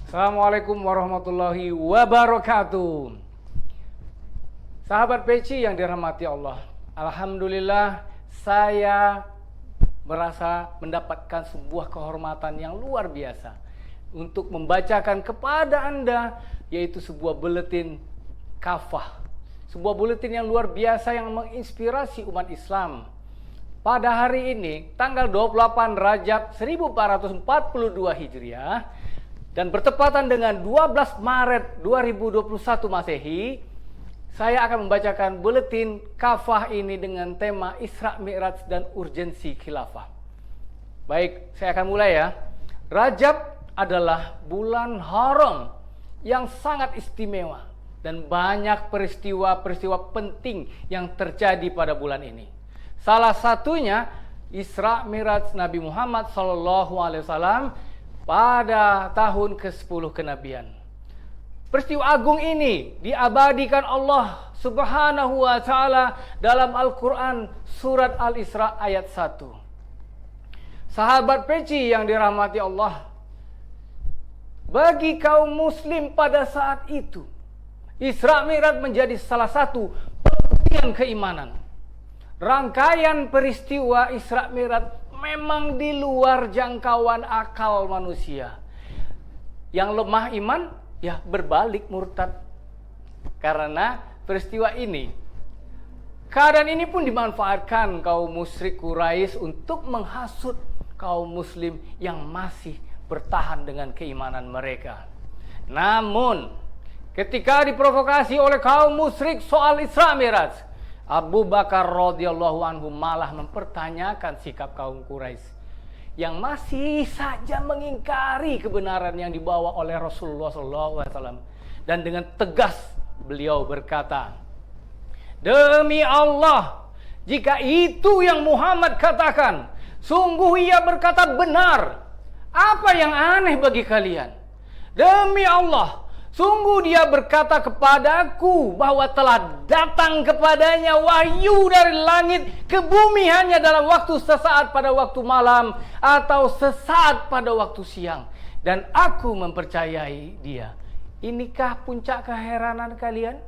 Assalamualaikum warahmatullahi wabarakatuh. Sahabat peci yang dirahmati Allah, alhamdulillah saya merasa mendapatkan sebuah kehormatan yang luar biasa untuk membacakan kepada Anda, yaitu sebuah buletin kafah, sebuah buletin yang luar biasa yang menginspirasi umat Islam. Pada hari ini, tanggal 28 Rajab 1442 Hijriah dan bertepatan dengan 12 Maret 2021 Masehi, saya akan membacakan buletin kafah ini dengan tema Isra Mi'raj dan urgensi khilafah. Baik, saya akan mulai ya. Rajab adalah bulan haram yang sangat istimewa dan banyak peristiwa-peristiwa penting yang terjadi pada bulan ini. Salah satunya Isra Mi'raj Nabi Muhammad SAW pada tahun ke-10 kenabian. Peristiwa agung ini diabadikan Allah Subhanahu wa Ta'ala dalam Al-Quran surat Al-Isra ayat 1. Sahabat peci yang dirahmati Allah, bagi kaum muslim pada saat itu, Isra Mi'raj menjadi salah satu pembuktian keimanan. Rangkaian peristiwa Isra Mi'raj memang di luar jangkauan akal manusia. Yang lemah iman, ya berbalik murtad. Karena peristiwa ini, keadaan ini pun dimanfaatkan kaum musyrik Quraisy untuk menghasut kaum muslim yang masih bertahan dengan keimanan mereka. Namun, ketika diprovokasi oleh kaum musyrik soal Isra Mi'raj, Abu Bakar radhiyallahu anhu malah mempertanyakan sikap kaum Quraisy yang masih saja mengingkari kebenaran yang dibawa oleh Rasulullah SAW. Dan dengan tegas beliau berkata, "Demi Allah, jika itu yang Muhammad katakan, sungguh ia berkata benar. Apa yang aneh bagi kalian? Demi Allah, sungguh dia berkata kepadaku bahwa telah datang kepadanya wahyu dari langit ke bumi hanya dalam waktu sesaat pada waktu malam atau sesaat pada waktu siang. Dan aku mempercayai dia. Inikah puncak keheranan kalian?"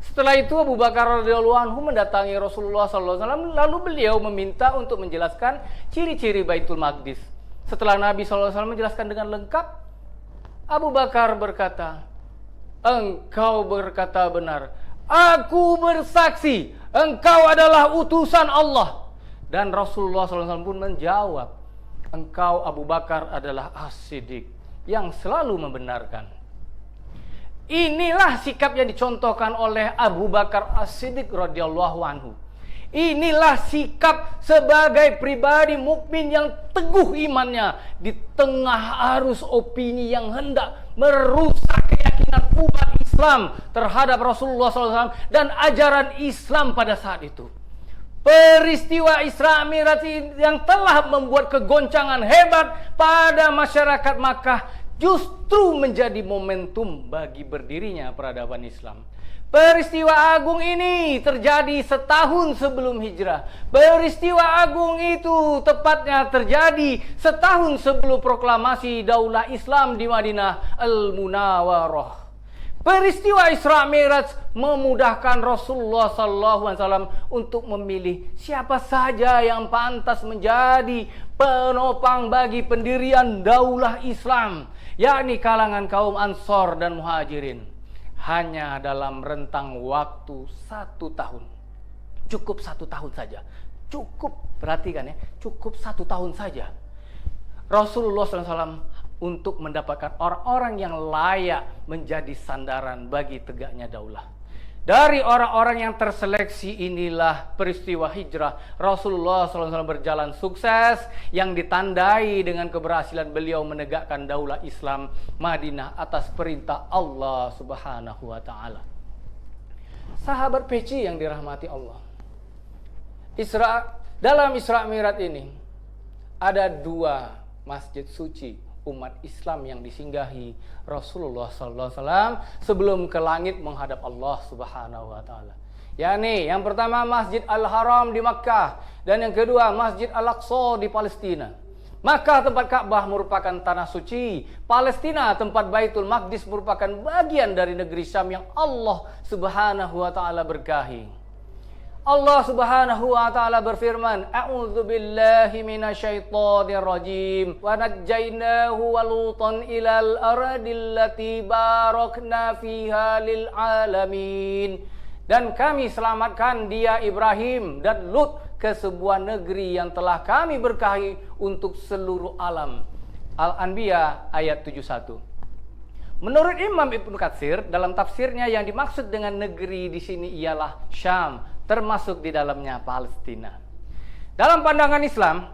Setelah itu Abu Bakar radhiyallahu anhu mendatangi Rasulullah SAW, lalu beliau meminta untuk menjelaskan ciri-ciri Baitul Maqdis. Setelah Nabi SAW menjelaskan dengan lengkap, Abu Bakar berkata, "Engkau berkata benar. Aku bersaksi, engkau adalah utusan Allah." Dan Rasulullah SAW pun menjawab, "Engkau Abu Bakar adalah as-siddiq, yang selalu membenarkan." Inilah sikap yang dicontohkan oleh Abu Bakar as-Siddiq radhiyallahu anhu. Inilah sikap sebagai pribadi mukmin yang teguh imannya di tengah arus opini yang hendak merusak keyakinan umat Islam terhadap Rasulullah SAW dan ajaran Islam pada saat itu. Peristiwa Isra Mi'raj yang telah membuat kegoncangan hebat pada masyarakat Makkah justru menjadi momentum bagi berdirinya peradaban Islam. Peristiwa agung ini terjadi setahun sebelum hijrah. Peristiwa agung itu tepatnya terjadi setahun sebelum proklamasi Daulah Islam di Madinah Al-Munawwarah. Peristiwa Isra Mi'raj memudahkan Rasulullah SAW untuk memilih siapa saja yang pantas menjadi penopang bagi pendirian Daulah Islam, yakni kalangan kaum Ansor dan Muhajirin. Hanya dalam rentang waktu 1 tahun. Cukup 1 tahun saja. Cukup, perhatikan ya, cukup 1 tahun saja. Rasulullah SAW untuk mendapatkan orang-orang yang layak menjadi sandaran bagi tegaknya daulah. Dari orang-orang yang terseleksi inilah peristiwa hijrah Rasulullah SAW berjalan sukses yang ditandai dengan keberhasilan beliau menegakkan daulah Islam Madinah atas perintah Allah Subhanahu wa Ta'ala. Sahabat peci yang dirahmati Allah, dalam Isra Mi'raj ini ada 2 masjid suci umat Islam yang disinggahi Rasulullah SAW sebelum ke langit menghadap Allah Subhanahu wa Ta'ala. yakni yang pertama Masjid Al-Haram di Makkah dan yang kedua Masjid Al-Aqsa di Palestina. Makkah tempat Ka'bah merupakan tanah suci. Palestina tempat Baitul Maqdis merupakan bagian dari negeri Syam yang Allah Subhanahu wa taala berkahi. Allah Subhanahu wa taala berfirman, "A'udzu billahi minasyaitonir rajim. Wa najjaynahu wa Lutan ilal ardil lati barakna fiha lil alamin." Dan kami selamatkan dia Ibrahim dan Lut ke sebuah negeri yang telah kami berkahi untuk seluruh alam. Al-Anbiya ayat 71. Menurut Imam Ibnu Katsir, dalam tafsirnya yang dimaksud dengan negeri di sini ialah Syam, termasuk di dalamnya Palestina. Dalam pandangan Islam,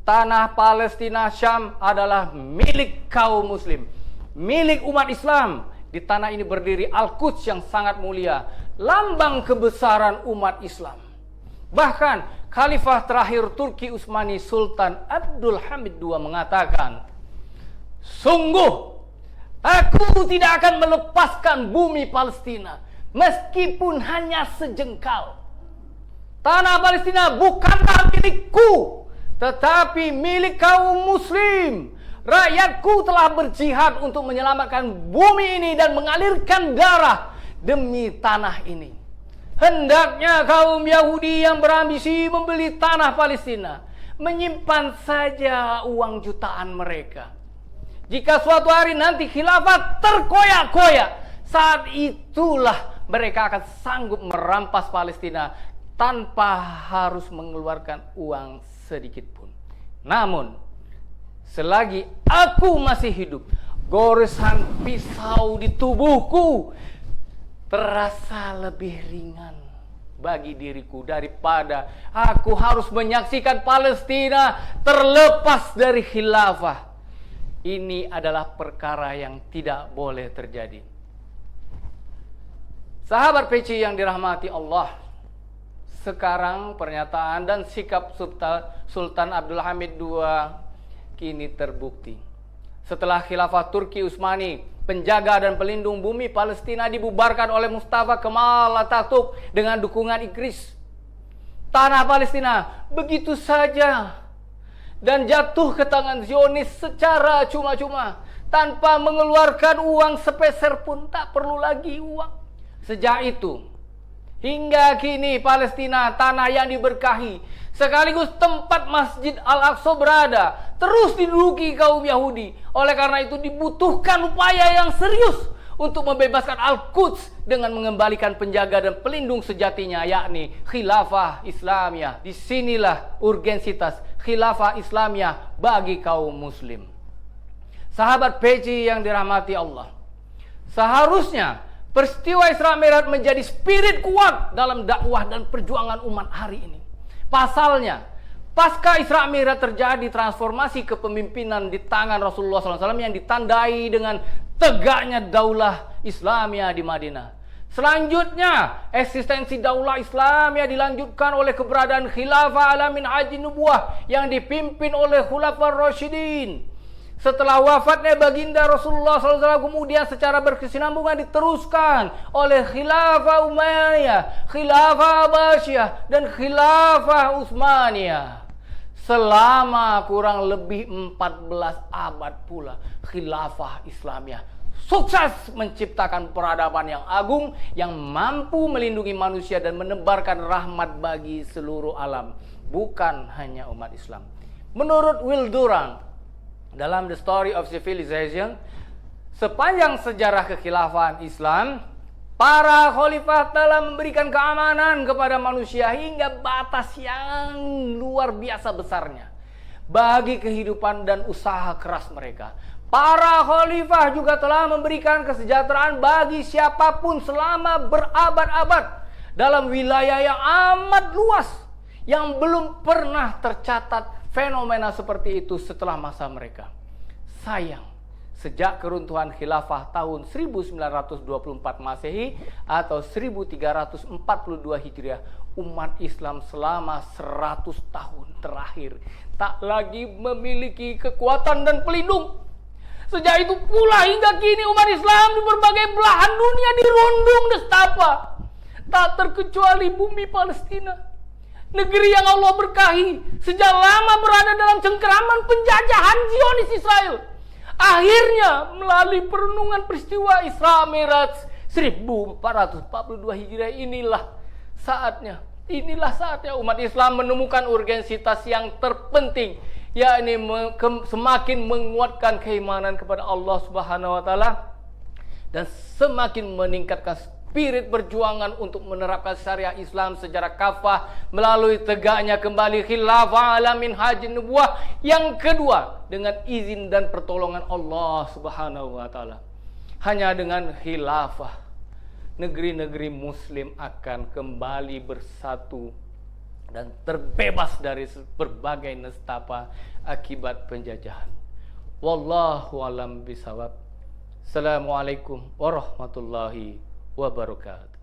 tanah Palestina Syam adalah milik kaum muslim, milik umat Islam. Di tanah ini berdiri Al-Quds yang sangat mulia, lambang kebesaran umat Islam. Bahkan Khalifah terakhir Turki Utsmani Sultan Abdul Hamid II mengatakan, "Sungguh, aku tidak akan melepaskan bumi Palestina meskipun hanya sejengkal. Tanah Palestina bukanlah milikku, tetapi milik kaum muslim. Rakyatku telah berjihad untuk menyelamatkan bumi ini dan mengalirkan darah demi tanah ini. Hendaknya kaum Yahudi yang berambisi membeli tanah Palestina menyimpan saja uang jutaan mereka. Jika suatu hari nanti khilafah terkoyak-koyak, saat itulah mereka akan sanggup merampas Palestina tanpa harus mengeluarkan uang sedikit pun. Namun, selagi aku masih hidup, goresan pisau di tubuhku terasa lebih ringan bagi diriku daripada aku harus menyaksikan Palestina terlepas dari khilafah. Ini adalah perkara yang tidak boleh terjadi." Sahabat PC yang dirahmati Allah, sekarang pernyataan dan sikap Sultan Abdul Hamid II kini terbukti. Setelah khilafah Turki Utsmani, penjaga dan pelindung bumi Palestina dibubarkan oleh Mustafa Kemal Atatürk dengan dukungan Inggris. Tanah Palestina begitu saja dan jatuh ke tangan Zionis secara cuma-cuma, tanpa mengeluarkan uang sepeser pun, tak perlu lagi uang. Sejak itu hingga kini Palestina, tanah yang diberkahi sekaligus tempat Masjid Al-Aqsa berada, terus diduduki kaum Yahudi. Oleh karena itu dibutuhkan upaya yang serius untuk membebaskan Al-Quds dengan mengembalikan penjaga dan pelindung sejatinya, yakni Khilafah Islamiyah. Disinilah urgensitas Khilafah Islamiyah bagi kaum muslim. Sahabat PJ yang dirahmati Allah, seharusnya peristiwa Isra Mi'raj menjadi spirit kuat dalam dakwah dan perjuangan umat hari ini. Pasalnya, pasca Isra Mi'raj terjadi transformasi kepemimpinan di tangan Rasulullah SAW yang ditandai dengan tegaknya daulah Islamiyah di Madinah. Selanjutnya, eksistensi daulah Islamiyah dilanjutkan oleh keberadaan Khilafah ala minhaji nubuwah yang dipimpin oleh Khulafaur Rasyidin. Setelah wafatnya baginda Rasulullah SAW, kemudian secara berkesinambungan diteruskan oleh Khilafah Umayyah, Khilafah Abbasiyah, dan Khilafah Utsmaniyah. Selama kurang lebih 14 abad pula, Khilafah Islamiyah sukses menciptakan peradaban yang agung yang mampu melindungi manusia dan menebarkan rahmat bagi seluruh alam, bukan hanya umat Islam. Menurut Will Durant, dalam The Story of Civilization, sepanjang sejarah kekhilafahan Islam, para khalifah telah memberikan keamanan kepada manusia hingga batas yang luar biasa besarnya bagi kehidupan dan usaha keras mereka. Para khalifah juga telah memberikan kesejahteraan bagi siapapun selama berabad-abad dalam wilayah yang amat luas yang belum pernah tercatat fenomena seperti itu setelah masa mereka. Sayang, sejak keruntuhan khilafah tahun 1924 Masehi atau 1342 Hijriah, umat Islam selama 100 tahun terakhir tak lagi memiliki kekuatan dan pelindung. Sejak itu pula hingga kini umat Islam di berbagai belahan dunia dirundung nestapa, tak terkecuali bumi Palestina. negeri yang Allah berkahi, sejak lama berada dalam cengkeraman penjajahan Zionis Israel. Akhirnya melalui perenungan peristiwa Isra Mi'raj 1442 Hijriah, inilah saatnya umat Islam menemukan urgensitas yang terpenting, yakni semakin menguatkan keimanan kepada Allah Subhanahu wa taala dan semakin meningkatkan spirit perjuangan untuk menerapkan syariat Islam secara kafah melalui tegaknya kembali khilafah ala minhaj nubuwah. Yang kedua, dengan izin dan pertolongan Allah Subhanahu wa taala. Hanya dengan khilafah negeri-negeri muslim akan kembali bersatu dan terbebas dari berbagai nestapa akibat penjajahan. Wallahu alam bisawab. Assalamualaikum warahmatullahi wabarakatuh.